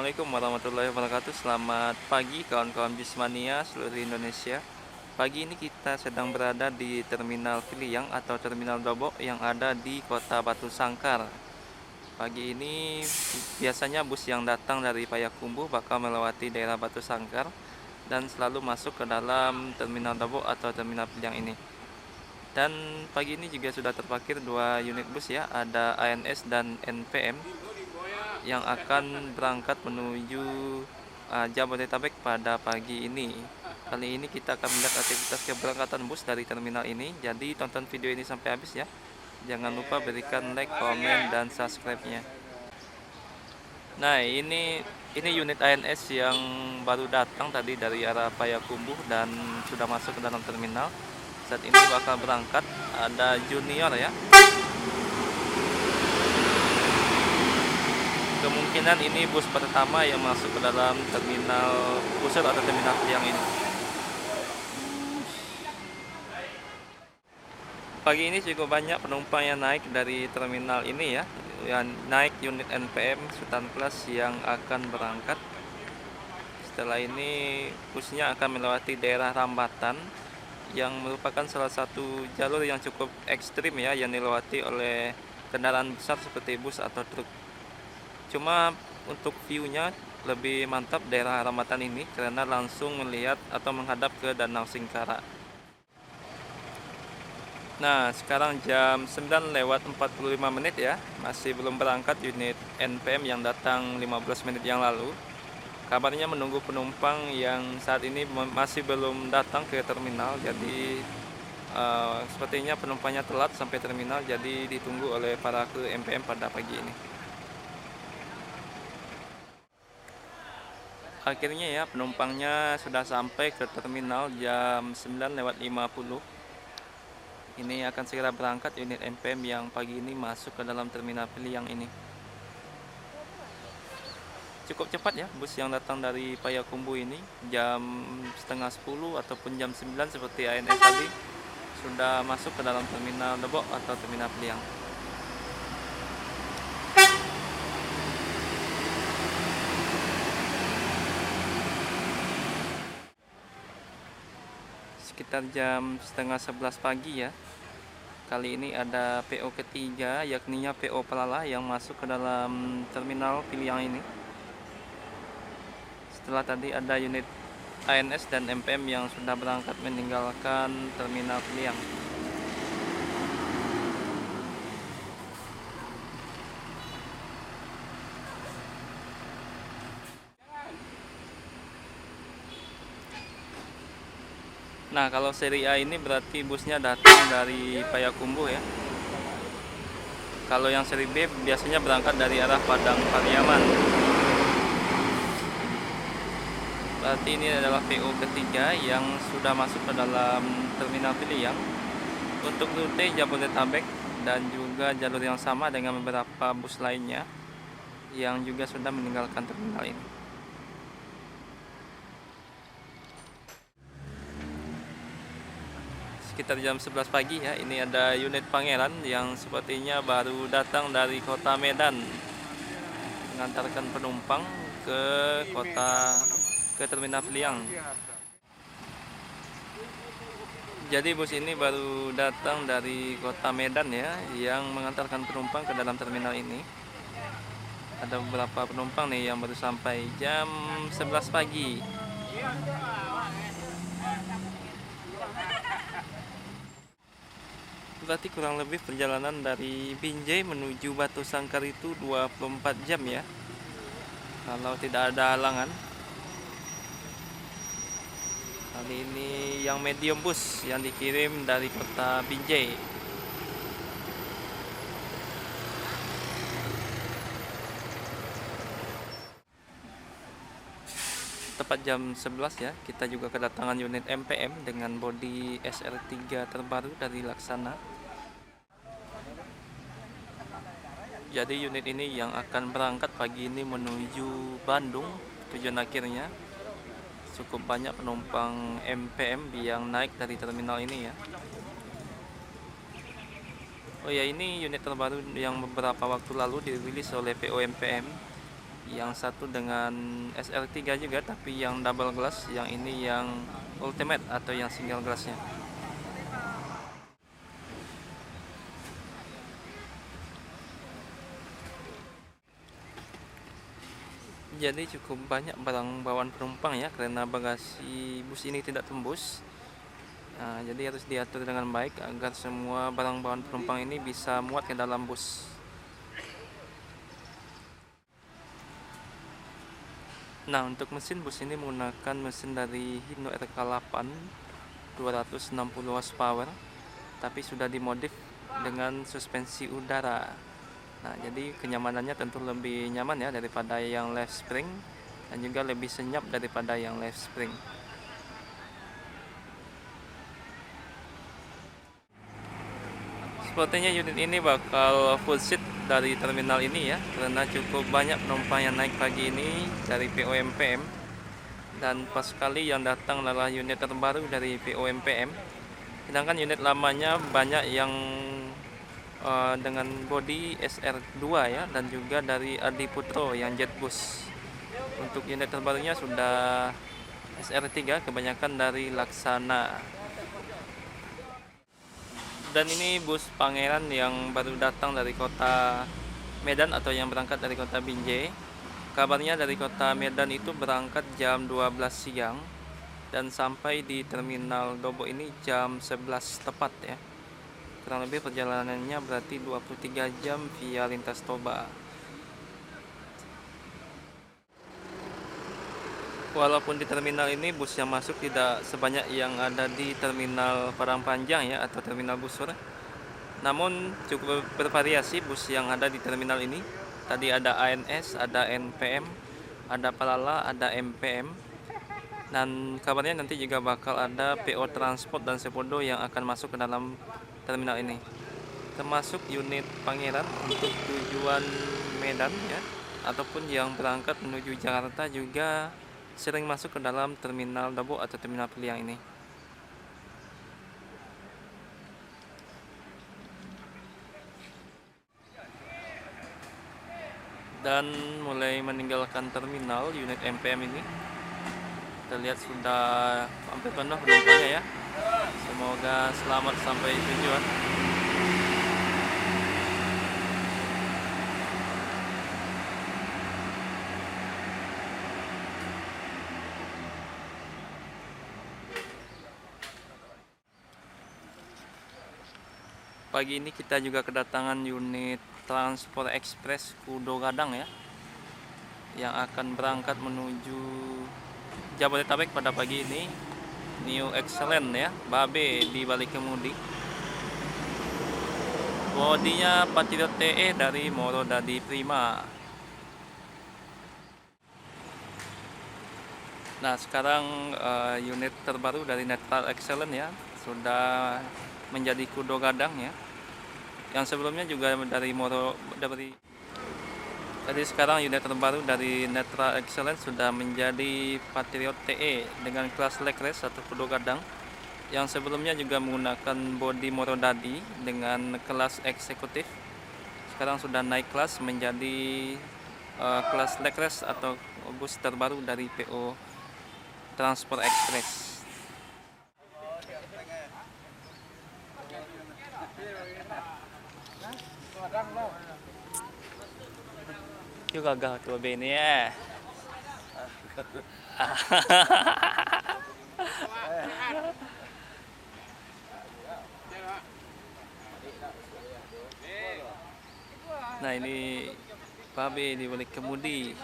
Assalamualaikum warahmatullahi wabarakatuh. Selamat pagi kawan-kawan Bismania seluruh Indonesia. Pagi ini kita sedang berada di Terminal Piliang atau Terminal Dobok yang ada di Kota Batu Sangkar. Pagi ini biasanya bus yang datang dari Payakumbuh bakal melewati daerah Batu Sangkar dan selalu masuk ke dalam Terminal Dobok atau Terminal Piliang ini. Dan pagi ini juga sudah terparkir 2 unit bus ya, ada ANS dan NPM yang akan berangkat menuju Jabodetabek pada pagi ini. Kali ini kita akan melihat aktivitas keberangkatan bus dari terminal ini. Jadi tonton video ini sampai habis ya. Jangan lupa berikan like, komen, dan subscribe-nya. Nah, ini unit ANS yang baru datang tadi dari arah Payakumbuh dan sudah masuk ke dalam terminal. Saat ini bakal berangkat, ada junior ya. Kemungkinan ini bus pertama yang masuk ke dalam terminal pusat atau terminal Piliang ini. Pagi ini cukup banyak penumpang yang naik dari terminal ini ya, yang naik unit NPM Sultan Plus yang akan berangkat. Setelah ini busnya akan melewati daerah Rambatan yang merupakan salah satu jalur yang cukup ekstrim ya, yang dilewati oleh kendaraan besar seperti bus atau truk. Cuma untuk view-nya lebih mantap daerah Rambatan ini karena langsung melihat atau menghadap ke Danau Singkara. Nah, sekarang jam 9:45 ya. Masih belum berangkat unit NPM yang datang 15 menit yang lalu. Kabarnya menunggu penumpang yang saat ini masih belum datang ke terminal. Jadi sepertinya penumpangnya telat sampai terminal, jadi ditunggu oleh para kru NPM pada pagi ini. Akhirnya ya penumpangnya sudah sampai ke terminal jam 9:50. Ini akan segera berangkat unit NPM yang pagi ini masuk ke dalam terminal Piliang ini. Cukup cepat ya bus yang datang dari Payakumbuh ini, jam setengah 10 ataupun jam 9 seperti ANS tadi sudah masuk ke dalam terminal Dobok atau terminal Piliang. Sekitar jam setengah 11 pagi ya. Kali ini ada PO ketiga, yakni PO Pelala yang masuk ke dalam terminal Piliang ini. Setelah tadi ada unit ANS dan MPM yang sudah berangkat meninggalkan terminal Piliang. Nah, kalau seri A ini berarti busnya datang dari Payakumbuh ya. Kalau yang seri B biasanya berangkat dari arah Padang Pariaman. Berarti ini adalah PO ketiga yang sudah masuk ke dalam terminal Piliang untuk rute Jabodetabek dan juga jalur yang sama dengan beberapa bus lainnya yang juga sudah meninggalkan terminal ini. Sekitar jam 11 pagi ya, ini ada unit Pangeran yang sepertinya baru datang dari kota Medan mengantarkan penumpang ke terminal Piliang. Jadi bus ini baru datang dari kota Medan ya, yang mengantarkan penumpang ke dalam terminal ini. Ada beberapa penumpang nih yang baru sampai jam 11 pagi. Berarti kurang lebih perjalanan dari Binjai menuju Batu Sangkar itu 24 jam ya, kalau tidak ada halangan. Kali ini yang medium bus yang dikirim dari kota Binjai. Tepat jam 11 ya, kita juga kedatangan unit MPM dengan bodi SR3 terbaru dari Laksana. Jadi unit ini yang akan berangkat pagi ini menuju Bandung, tujuan akhirnya. Cukup banyak penumpang MPM yang naik dari terminal ini ya. Oh ya, ini unit terbaru yang beberapa waktu lalu dirilis oleh PO MPM Yang satu dengan SR3 juga, tapi yang double glass. Yang ini yang ultimate atau yang single glassnya. Jadi cukup banyak barang bawaan penumpang ya, karena bagasi bus ini tidak tembus. Nah, jadi harus diatur dengan baik agar semua barang bawaan penumpang ini bisa muat ke dalam bus. Nah, untuk mesin bus ini menggunakan mesin dari Hino RK8 260 horsepower, tapi sudah dimodif dengan suspensi udara. Nah, jadi kenyamanannya tentu lebih nyaman ya daripada yang left spring, dan juga lebih senyap daripada yang left spring. Sepertinya unit ini bakal full seat dari terminal ini ya, karena cukup banyak penumpang yang naik pagi ini dari POMPM. Dan pas sekali yang datang adalah unit terbaru dari POMPM. Sedangkan unit lamanya banyak yang dengan bodi SR2 ya, dan juga dari Adi Putro yang Jetbus. Untuk unit terbarunya sudah SR3, kebanyakan dari Laksana. Dan ini bus Pangeran yang baru datang dari kota Medan atau yang berangkat dari kota Binjai. Kabarnya dari kota Medan itu berangkat jam 12 siang dan sampai di terminal Dobo ini jam 11 tepat ya. Kurang lebih perjalanannya berarti 23 jam via lintas Toba. Walaupun di terminal ini bus yang masuk tidak sebanyak yang ada di terminal Padang Panjang ya, atau terminal Busur. Namun cukup bervariasi bus yang ada di terminal ini. Tadi ada ANS, ada NPM, ada Palala, ada MPM. Dan kabarnya nanti juga bakal ada PO Transport dan Sepodo yang akan masuk ke dalam terminal ini, termasuk unit Pangeran untuk tujuan Medan ya, ataupun yang berangkat menuju Jakarta juga sering masuk ke dalam terminal Dabu atau terminal Piliang ini. Dan mulai meninggalkan terminal unit MPM ini, kita lihat sudah hampir penuh penumpangnya ya. Semoga selamat sampai tujuan. Pagi ini kita juga kedatangan unit Transport Express Kudo Gadang ya, yang akan berangkat menuju Jabodetabek pada pagi ini. New Excellent ya, babe di balik kemudi. Bodinya Patriot TE dari Moro Dadi Prima. Nah, sekarang unit terbaru dari Netral Excellent ya, sudah menjadi Kudo Gadang ya. Yang sebelumnya juga dari Moro dari. Jadi sekarang unit terbaru dari Netral Excellent sudah menjadi Patriot TE dengan kelas leg race atau Kudo Gadang. Yang sebelumnya juga menggunakan bodi Moro Dadi dengan kelas eksekutif. Sekarang sudah naik kelas menjadi kelas leg race atau bus terbaru dari PO Transport Express. Juga gagah tua bene ya. Nah, ini babe di balik kemudi.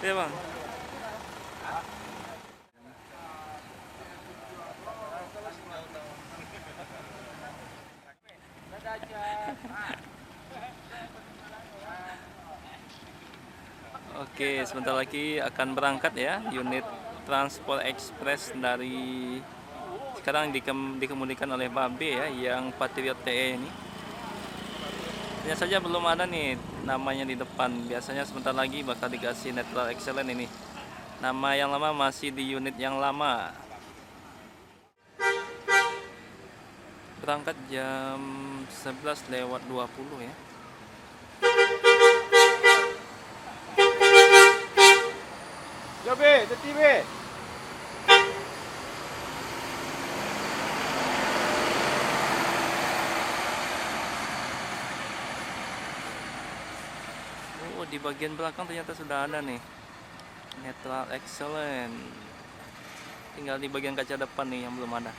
Iya bang. Oke, sebentar lagi akan berangkat ya unit Transport Express dari sekarang dikemudikan oleh Babe ya, yang Patriot TE ini. Hanya saja belum ada nih namanya di depan. Biasanya sebentar lagi bakal dikasih Netral Excellent ini. Nama yang lama masih di unit yang lama. Berangkat jam 11:20 ya. Yo be, teti be. Oh, di bagian belakang ternyata sudah ada nih Netral Excellent. Tinggal di bagian kaca depan nih yang belum ada.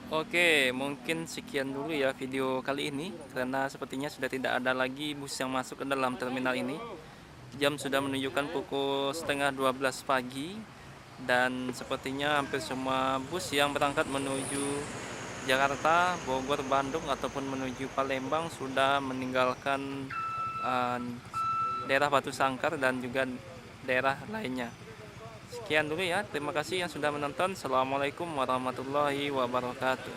Oke, mungkin sekian dulu ya video kali ini, karena sepertinya sudah tidak ada lagi bus yang masuk ke dalam terminal ini. Jam sudah menunjukkan pukul setengah 12 pagi, dan sepertinya hampir semua bus yang berangkat menuju Jakarta, Bogor, Bandung ataupun menuju Palembang sudah meninggalkan eh, daerah Batu Sangkar dan juga daerah lainnya. Sekian dulu ya, terima kasih yang sudah menonton. Assalamualaikum warahmatullahi wabarakatuh.